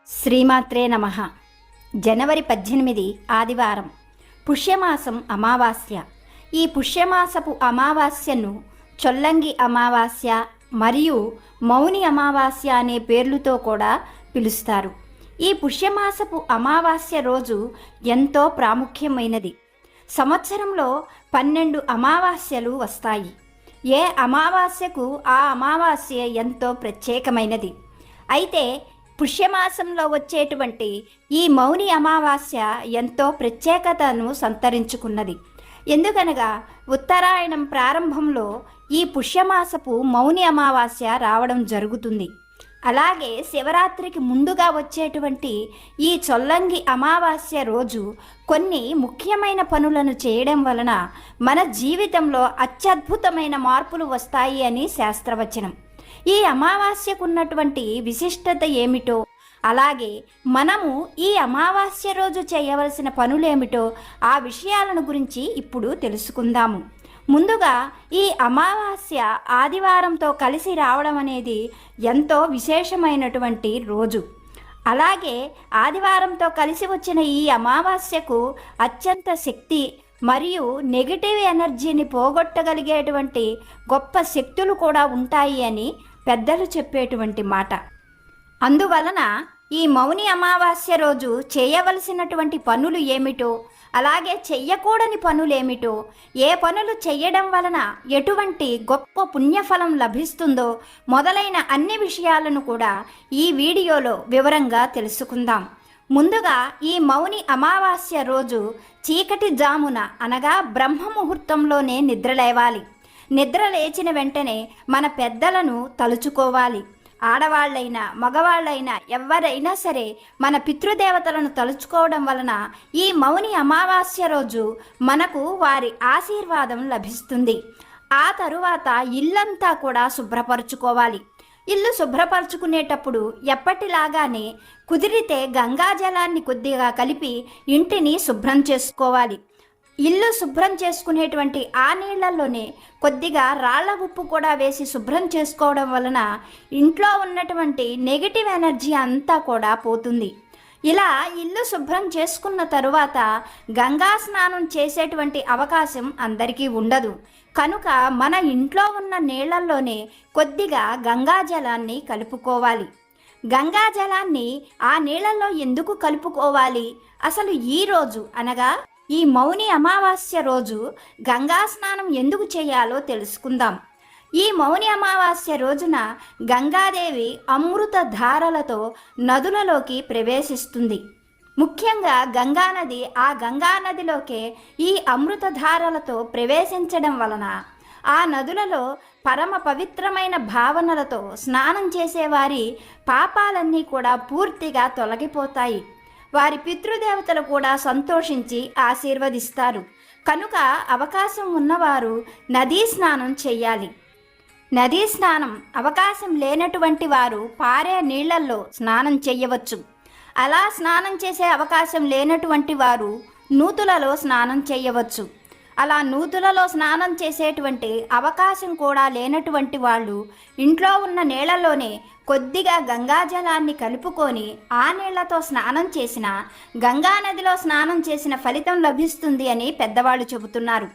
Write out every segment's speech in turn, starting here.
శ్రీమాత్రే నమః. జనవరి 18 ఆదివారం, పుష్యమాసం అమావాస్య. ఈ పుష్యమాసపు అమావాస్యను చొల్లంగి అమావాస్య మరియు మౌని అమావాస్య అనే పేర్లతో కూడా పిలుస్తారు. ఈ పుష్యమాసపు అమావాస్య రోజు ఎంతో ప్రాముఖ్యమైనది. సంవత్సరంలో 12 అమావాస్యలు వస్తాయి. ఏ అమావాస్యకు ఆ అమావాస్య ఎంతో ప్రత్యేకమైనది. అయితే పుష్యమాసంలో వచ్చేటువంటి ఈ మౌని అమావాస్య ఎంతో ప్రత్యేకతను సంతరించుకున్నది. ఎందుకనగా ఉత్తరాయణం ప్రారంభంలో ఈ పుష్యమాసపు మౌని అమావాస్య రావడం జరుగుతుంది. అలాగే శివరాత్రికి ముందుగా వచ్చేటువంటి ఈ చొల్లంగి అమావాస్య రోజు కొన్ని ముఖ్యమైన పనులను చేయడం వలన మన జీవితంలో అత్యద్భుతమైన మార్పులు వస్తాయి అని శాస్త్రవచనం. ఈ అమావాస్యకు ఉన్నటువంటి విశిష్టత ఏమిటో, అలాగే మనము ఈ అమావాస్య రోజు చేయవలసిన పనులేమిటో ఆ విషయాలను గురించి ఇప్పుడు తెలుసుకుందాము. ముందుగా ఈ అమావాస్య ఆదివారంతో కలిసి రావడం అనేది ఎంతో విశేషమైనటువంటి రోజు. అలాగే ఆదివారంతో కలిసి వచ్చిన ఈ అమావాస్యకు అత్యంత శక్తి మరియు నెగిటివ్ ఎనర్జీని పోగొట్టగలిగేటువంటి గొప్ప శక్తులు కూడా ఉంటాయి అని పెద్దలు చెప్పేటువంటి మాట. అందువలన ఈ మౌని అమావాస్య రోజు చేయవలసినటువంటి పనులు ఏమిటో, అలాగే చెయ్యకూడని పనులేమిటో, ఏ పనులు చెయ్యడం వలన ఎటువంటి గొప్ప పుణ్యఫలం లభిస్తుందో మొదలైన అన్ని విషయాలను కూడా ఈ వీడియోలో వివరంగా తెలుసుకుందాం. ముందుగా ఈ మౌని అమావాస్య రోజు చీకటి జామున అనగా బ్రహ్మ ముహూర్తంలోనే నిద్రలేవాలి. నిద్ర లేచిన వెంటనే మన పెద్దలను తలుచుకోవాలి. ఆడవాళ్ళైనా మగవాళ్ళైనా ఎవరైనా సరే మన పితృదేవతలను తలుచుకోవడం వలన ఈ మౌని అమావాస్య రోజు మనకు వారి ఆశీర్వాదం లభిస్తుంది. ఆ తరువాత ఇల్లంతా కూడా శుభ్రపరుచుకోవాలి. ఇల్లు శుభ్రపరచుకునేటప్పుడు ఎప్పటిలాగానే కుదిరితే గంగాజలాన్ని కొద్దిగా కలిపి ఇంటిని శుభ్రం చేసుకోవాలి. ఇల్లు శుభ్రం చేసుకునేటువంటి ఆ నీళ్లలోనే కొద్దిగా రాళ్ల ఉప్పు కూడా వేసి శుభ్రం చేసుకోవడం వలన ఇంట్లో ఉన్నటువంటి నెగిటివ్ ఎనర్జీ అంతా కూడా పోతుంది. ఇలా ఇల్లు శుభ్రం చేసుకున్న తరువాత గంగా స్నానం చేసేటువంటి అవకాశం అందరికీ ఉండదు. కనుక మన ఇంట్లో ఉన్న నీళ్లల్లోనే కొద్దిగా గంగాజలాన్ని కలుపుకోవాలి. గంగాజలాన్ని ఆ నీళ్లలో ఎందుకు కలుపుకోవాలి? అసలు ఈ రోజు అనగా ఈ మౌని అమావాస్య రోజు గంగా స్నానం ఎందుకు చేయాలో తెలుసుకుందాం. ఈ మౌని అమావాస్య రోజున గంగాదేవి అమృత ధారలతో నదులలోకి ప్రవేశిస్తుంది. ముఖ్యంగా గంగానది, ఆ గంగానదిలోకే ఈ అమృత ధారలతో ప్రవేశించడం వలన ఆ నదులలో పరమ పవిత్రమైన భావనలతో స్నానం చేసేవారి పాపాలన్నీ కూడా పూర్తిగా తొలగిపోతాయి. వారి పితృదేవతలు కూడా సంతోషించి ఆశీర్వదిస్తారు. కనుక అవకాశం ఉన్నవారు నదీ స్నానం చెయ్యాలి. నదీ స్నానం అవకాశం లేనటువంటి వారు పారే నీళ్లల్లో స్నానం చెయ్యవచ్చు. అలా స్నానం చేసే అవకాశం లేనటువంటి వారు నూతులలో స్నానం చేయవచ్చు. అలా నూతులలో స్నానం చేసేటువంటి అవకాశం కూడా లేనటువంటి వాళ్ళు ఇంట్లో ఉన్న నీళ్లలోనే కొద్దిగా గంగాజలాన్ని కలుపుకొని ఆ నీళ్లతో స్నానం చేసిన, గంగానదిలో స్నానం చేసిన ఫలితం లభిస్తుంది అని పెద్దవాళ్ళు చెబుతున్నారు.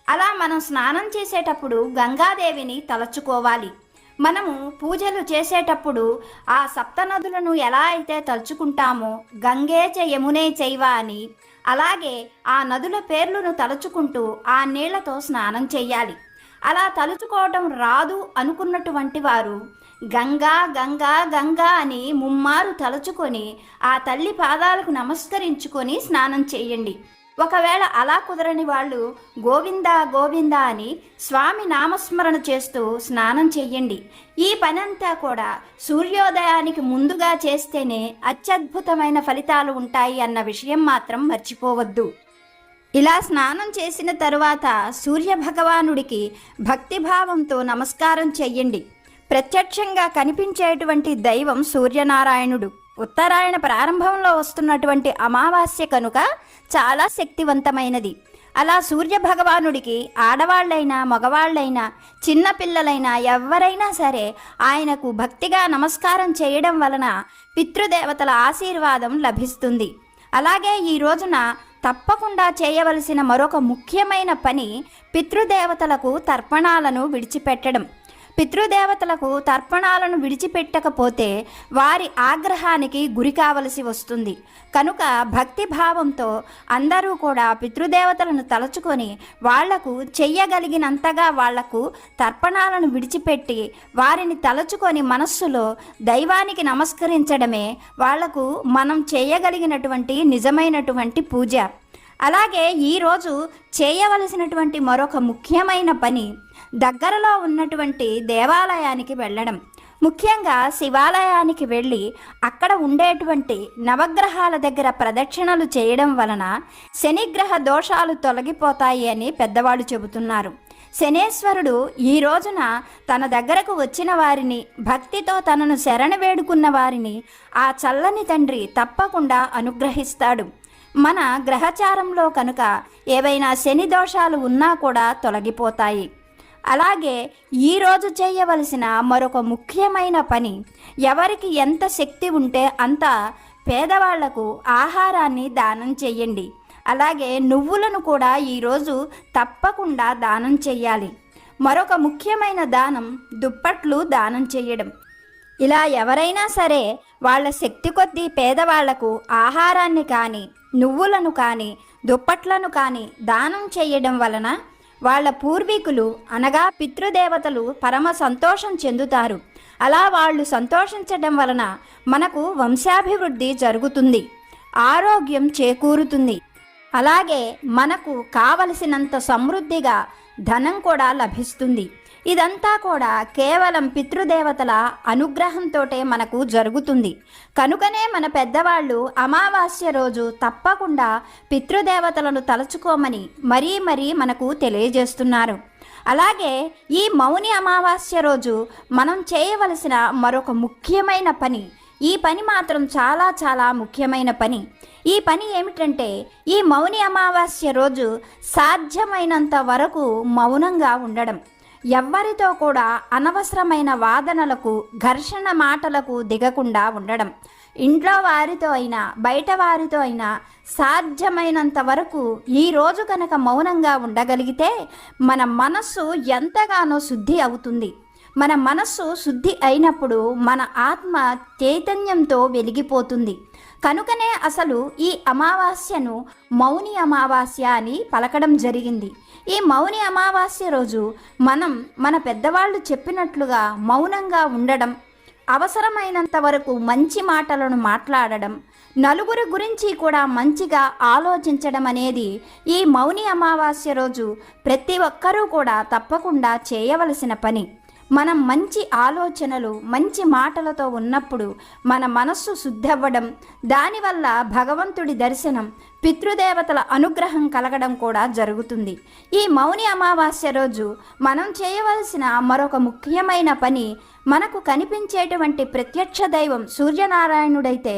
అలా మనం స్నానం చేసేటప్పుడు గంగాదేవిని తలచుకోవాలి. మనము పూజలు చేసేటప్పుడు ఆ సప్తనదులను ఎలా అయితే తలుచుకుంటామో గంగే చ యమునే చైవ అని, అలాగే ఆ నదుల పేర్లను తలుచుకుంటూ ఆ నీళ్లతో స్నానం చేయాలి. అలా తలుచుకోవడం రాదు అనుకున్నటువంటి వారు గంగా గంగా గంగా అని ముమ్మారు తలుచుకొని ఆ తల్లి పాదాలకు నమస్కరించుకొని స్నానం చేయండి. ఒకవేళ అలా కుదరని వాళ్ళు గోవింద గోవింద అని స్వామి నామస్మరణ చేస్తూ స్నానం చెయ్యండి. ఈ పనంతా కూడా సూర్యోదయానికి ముందుగా చేస్తేనే అత్యద్భుతమైన ఫలితాలు ఉంటాయి అన్న విషయం మాత్రం మర్చిపోవద్దు. ఇలా స్నానం చేసిన తరువాత సూర్యభగవానుడికి భక్తిభావంతో నమస్కారం చెయ్యండి. ప్రత్యక్షంగా కనిపించేటువంటి దైవం సూర్యనారాయణుడు. ఉత్తరాయణ ప్రారంభంలో వస్తున్నటువంటి అమావాస్య కనుక చాలా శక్తివంతమైనది. అలా సూర్య భగవానుడికి ఆడవాళ్ళైనా మగవాళ్ళైనా చిన్నపిల్లలైనా ఎవరైనా సరే ఆయనకు భక్తిగా నమస్కారం చేయడం వలన పితృదేవతల ఆశీర్వాదం లభిస్తుంది. అలాగే ఈ రోజున తప్పకుండా చేయవలసిన మరొక ముఖ్యమైన పని పితృదేవతలకు తర్పణాలను విడిచిపెట్టడం. పితృదేవతలకు తర్పణాలను విడిచిపెట్టకపోతే వారి ఆగ్రహానికి గురి కావలసి వస్తుంది. కనుక భక్తి భావంతో అందరూ కూడా పితృదేవతలను తలుచుకొని వాళ్లకు చెయ్యగలిగినంతగా వాళ్లకు తర్పణాలను విడిచిపెట్టి వారిని తలుచుకొని మనస్సులో దైవానికి నమస్కరించడమే వాళ్లకు మనం చేయగలిగినటువంటి నిజమైనటువంటి పూజ. అలాగే ఈరోజు చేయవలసినటువంటి మరొక ముఖ్యమైన పని దగ్గరలో ఉన్నటువంటి దేవాలయానికి వెళ్ళడం. ముఖ్యంగా శివాలయానికి వెళ్ళి అక్కడ ఉండేటువంటి నవగ్రహాల దగ్గర ప్రదక్షిణలు చేయడం వలన శనిగ్రహ దోషాలు తొలగిపోతాయి అని పెద్దవాళ్ళు చెబుతున్నారు. శనేశ్వరుడు ఈ రోజున తన దగ్గరకు వచ్చిన వారిని, భక్తితో తనను శరణు వేడుకున్న వారిని ఆ చల్లని తండ్రి తప్పకుండా అనుగ్రహిస్తాడు. మన గ్రహచారంలో కనుక ఏవైనా శని దోషాలు ఉన్నా కూడా తొలగిపోతాయి. అలాగే ఈరోజు చేయవలసిన మరొక ముఖ్యమైన పని, ఎవరికి ఎంత శక్తి ఉంటే అంత పేదవాళ్లకు ఆహారాన్ని దానం చెయ్యండి. అలాగే నువ్వులను కూడా ఈరోజు తప్పకుండా దానం చెయ్యాలి. మరొక ముఖ్యమైన దానం దుప్పట్లు దానం చెయ్యడం. ఇలా ఎవరైనా సరే వాళ్ళ శక్తి కొద్దీ పేదవాళ్లకు ఆహారాన్ని కానీ, నువ్వులను కానీ, దుప్పట్లను కానీ దానం చేయడం వలన వాళ్ళ పూర్వీకులు అనగా పితృదేవతలు పరమ సంతోషం చెందుతారు. అలా వాళ్ళు సంతోషించడం వలన మనకు వంశాభివృద్ధి జరుగుతుంది, ఆరోగ్యం చేకూరుతుంది. అలాగే మనకు కావలసినంత సమృద్ధిగా ధనం కూడా లభిస్తుంది. ఇదంతా కూడా కేవలం పితృదేవతల అనుగ్రహంతోటే మనకు జరుగుతుంది. కనుకనే మన పెద్దవాళ్ళు అమావాస్య రోజు తప్పకుండా పితృదేవతలను తలుచుకోమని మరీ మనకు తెలియజేస్తున్నారు. అలాగే ఈ మౌని అమావాస్య రోజు మనం చేయవలసిన మరొక ముఖ్యమైన పని, ఈ పని మాత్రం చాలా ముఖ్యమైన పని. ఈ పని ఏమిటంటే ఈ మౌని అమావాస్య రోజు సాధ్యమైనంత వరకు మౌనంగా ఉండడం. ఎవ్వరితో కూడా అనవసరమైన వాదనలకు, ఘర్షణ మాటలకు దిగకుండా ఉండడం. ఇంట్లో వారితో అయినా బయట వారితో అయినా సాధ్యమైనంత వరకు ఈరోజు కనుక మౌనంగా ఉండగలిగితే మన మనస్సు ఎంతగానో శుద్ధి అవుతుంది. మన మనస్సు శుద్ధి అయినప్పుడు మన ఆత్మ చైతన్యంతో వెలిగిపోతుంది. కనుకనే అసలు ఈ అమావాస్యను మౌని అమావాస్య అని పలకడం జరిగింది. ఈ మౌని అమావాస్య రోజు మనం మన పెద్దవాళ్ళు చెప్పినట్లుగా మౌనంగా ఉండడం, అవసరమైనంత వరకు మంచి మాటలను మాట్లాడడం, నలుగురి గురించి కూడా మంచిగా ఆలోచించడం అనేది ఈ మౌని అమావాస్య రోజు ప్రతి ఒక్కరూ కూడా తప్పకుండా చేయవలసిన పని. మనం మంచి ఆలోచనలు, మంచి మాటలతో ఉన్నప్పుడు మన మనస్సు శుద్ధవ్వడం, దానివల్ల భగవంతుడి దర్శనం, పితృదేవతల అనుగ్రహం కలగడం కూడా జరుగుతుంది. ఈ మౌని అమావాస్య రోజు మనం చేయవలసిన మరొక ముఖ్యమైన పని, మనకు కనిపించేటువంటి ప్రత్యక్ష దైవం సూర్యనారాయణుడైతే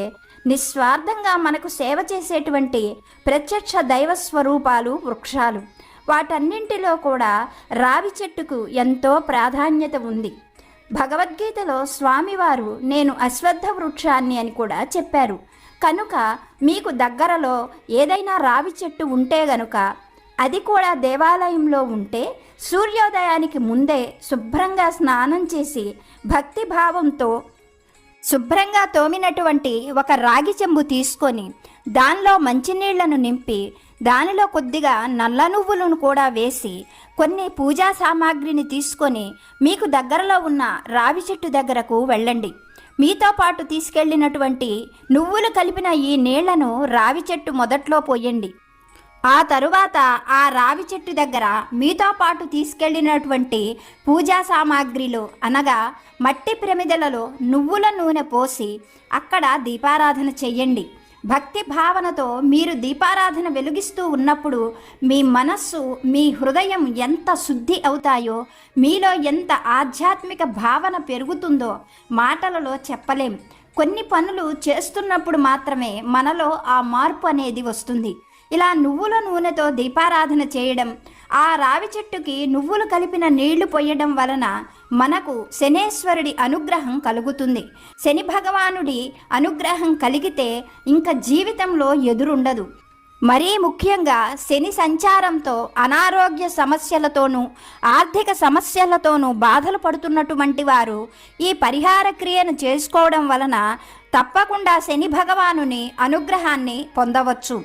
నిస్వార్థంగా మనకు సేవ చేసేటువంటి ప్రత్యక్ష దైవ స్వరూపాలు వృక్షాలు. వాటన్నింటిలో కూడా రావి చెట్టుకు ఎంతో ప్రాధాన్యత ఉంది. భగవద్గీతలో స్వామివారు నేను అశ్వత్థ వృక్షాన్ని అని కూడా చెప్పారు. కనుక మీకు దగ్గరలో ఏదైనా రావి చెట్టు ఉంటే గనుక, అది కూడా దేవాలయంలో ఉంటే సూర్యోదయానికి ముందే శుభ్రంగా స్నానం చేసి భక్తి భావంతో శుభ్రంగా తోమినటువంటి ఒక రాగి చెంబు తీసుకొని దానిలో మంచినీళ్లను నింపి దానిలో కొద్దిగా నల్ల నువ్వులను కూడా వేసి కొన్ని పూజా సామాగ్రిని తీసుకొని మీకు దగ్గరలో ఉన్న రావి చెట్టు దగ్గరకు వెళ్ళండి. మీతో పాటు తీసుకెళ్ళినటువంటి నువ్వులు కలిపిన ఈ నీళ్లను రావి చెట్టు మొదట్లో పోయండి. ఆ తరువాత ఆ రావి చెట్టు దగ్గర మీతో పాటు తీసుకెళ్ళినటువంటి పూజా సామాగ్రిలో అనగా మట్టి ప్రమిదలలో నువ్వుల నూనె పోసి అక్కడ దీపారాధన చెయ్యండి. భక్తి భావనతో మీరు దీపారాధన వెలిగిస్తూ ఉన్నప్పుడు మీ మనస్సు, మీ హృదయం ఎంత శుద్ధి అవుతాయో, మీలో ఎంత ఆధ్యాత్మిక భావన పెరుగుతుందో మాటలలో చెప్పలేం. కొన్ని పనులు చేస్తున్నప్పుడు మాత్రమే మనలో ఆ మార్పు అనేది వస్తుంది. ఇలా నువ్వుల నూనెతో దీపారాధన చేయడం, ఆ రావి చెట్టుకి నువ్వులు కలిపిన నీళ్లు పొయ్యడం వలన మనకు శనేశ్వరుడి అనుగ్రహం కలుగుతుంది. శని భగవానుడి అనుగ్రహం కలిగితే ఇంకా జీవితంలో ఎదురుండదు. మరీ ముఖ్యంగా శని సంచారంతో అనారోగ్య సమస్యలతోనూ ఆర్థిక సమస్యలతోనూ బాధలు పడుతున్నటువంటి వారు ఈ పరిహార క్రియను చేసుకోవడం వలన తప్పకుండా శని భగవానుని అనుగ్రహాన్ని పొందవచ్చు.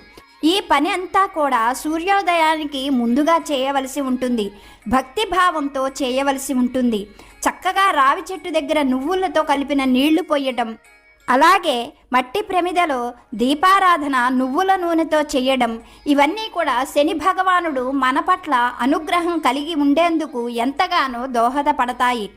ఈ పని అంతా కూడా సూర్యోదయానికి ముందుగా చేయవలసి ఉంటుంది. భక్తి భావంతో చేయవలసి ఉంటుంది. చక్కగా రావి చెట్టు దగ్గర నువ్వులతో కలిపిన నీళ్లు పొయ్యటం, అలాగే మట్టి ప్రమిదలో దీపారాధన నువ్వుల నూనెతో చేయడం, ఇవన్నీ కూడా శని భగవానుడు మన పట్ల అనుగ్రహం కలిగి ఉండేందుకు ఎంతగానో దోహదపడతాయి.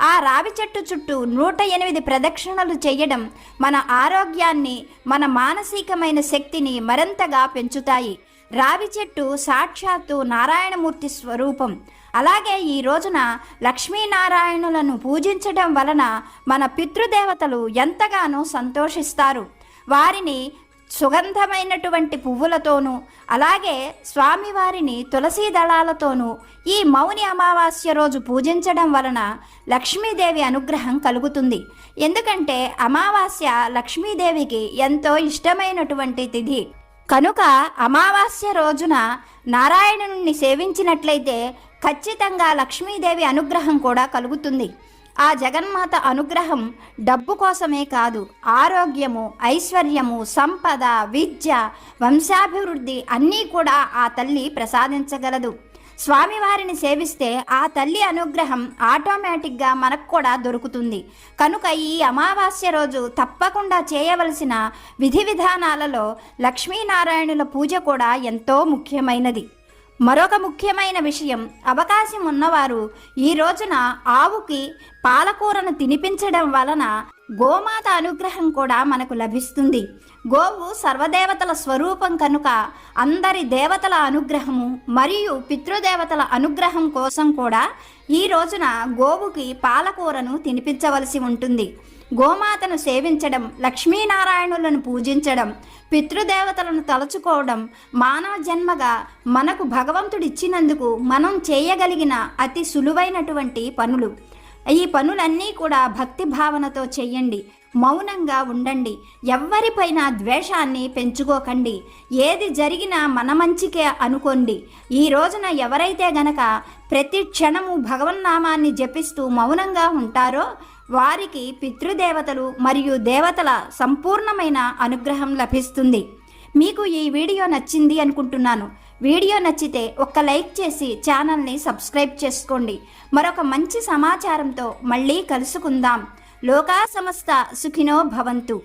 ఆ రావి చెట్టు చుట్టూ 108 ప్రదక్షిణలు చేయడం మన ఆరోగ్యాన్ని, మన మానసికమైన శక్తిని మరింతగా పెంచుతాయి. రావి చెట్టు సాక్షాత్తు నారాయణమూర్తి స్వరూపం. అలాగే ఈ రోజున లక్ష్మీనారాయణులను పూజించడం వలన మన పితృదేవతలు ఎంతగానో సంతోషిస్తారు. వారిని సుగంధమైనటువంటి పువ్వులతోనూ, అలాగే స్వామివారిని తులసీ దళాలతోనూ ఈ మౌని అమావాస్య రోజు పూజించడం వలన లక్ష్మీదేవి అనుగ్రహం కలుగుతుంది. ఎందుకంటే అమావాస్య లక్ష్మీదేవికి ఎంతో ఇష్టమైనటువంటి తిథి కనుక అమావాస్య రోజున నారాయణుని సేవించినట్లయితే ఖచ్చితంగా లక్ష్మీదేవి అనుగ్రహం కూడా కలుగుతుంది. ఆ జగన్మాత అనుగ్రహం డబ్బు కోసమే కాదు, ఆరోగ్యము, ఐశ్వర్యము, సంపద, విద్య, వంశాభివృద్ధి అన్నీ కూడా ఆ తల్లి ప్రసాదించగలదు. స్వామివారిని సేవిస్తే ఆ తల్లి అనుగ్రహం ఆటోమేటిక్గా మనకు కూడా దొరుకుతుంది. కనుక ఈ అమావాస్య రోజు తప్పకుండా చేయవలసిన విధి విధానాలలో లక్ష్మీనారాయణుల పూజ కూడా ఎంతో ముఖ్యమైనది. మరొక ముఖ్యమైన విషయం, అవకాశం ఉన్నవారు ఈ రోజున ఆవుకి పాలకూరను తినిపించడం వలన గోమాత అనుగ్రహం కూడా మనకు లభిస్తుంది. గోవు సర్వదేవతల స్వరూపం కనుక అందరి దేవతల అనుగ్రహము మరియు పితృదేవతల అనుగ్రహం కోసం కూడా ఈ రోజున గోవుకి పాలకూరను తినిపించవలసి ఉంటుంది. గోమాతను సేవించడం, లక్ష్మీనారాయణులను పూజించడం, పితృదేవతలను తలుచుకోవడం మానవ జన్మగా మనకు భగవంతుడిచ్చినందుకు మనం చేయగలిగిన అతి సులువైనటువంటి పనులు. ఈ పనులన్నీ కూడా భక్తి భావనతో చెయ్యండి. మౌనంగా ఉండండి. ఎవ్వరిపైన ద్వేషాన్ని పెంచుకోకండి. ఏది జరిగినా మన మంచికే అనుకోండి. ఈ రోజున ఎవరైతే గనక ప్రతి క్షణము భగవన్నామాన్ని జపిస్తూ మౌనంగా ఉంటారో వారికి పితృదేవతలు మరియు దేవతల సంపూర్ణమైన అనుగ్రహం లభిస్తుంది. మీకు ఈ వీడియో నచ్చింది అనుకుంటున్నాను. వీడియో నచ్చితే ఒక్క లైక్ చేసి ఛానల్ని సబ్స్క్రైబ్ చేసుకోండి. మరొక మంచి సమాచారంతో మళ్ళీ కలుసుకుందాం. లోకా సమస్త సుఖినో భవంతు.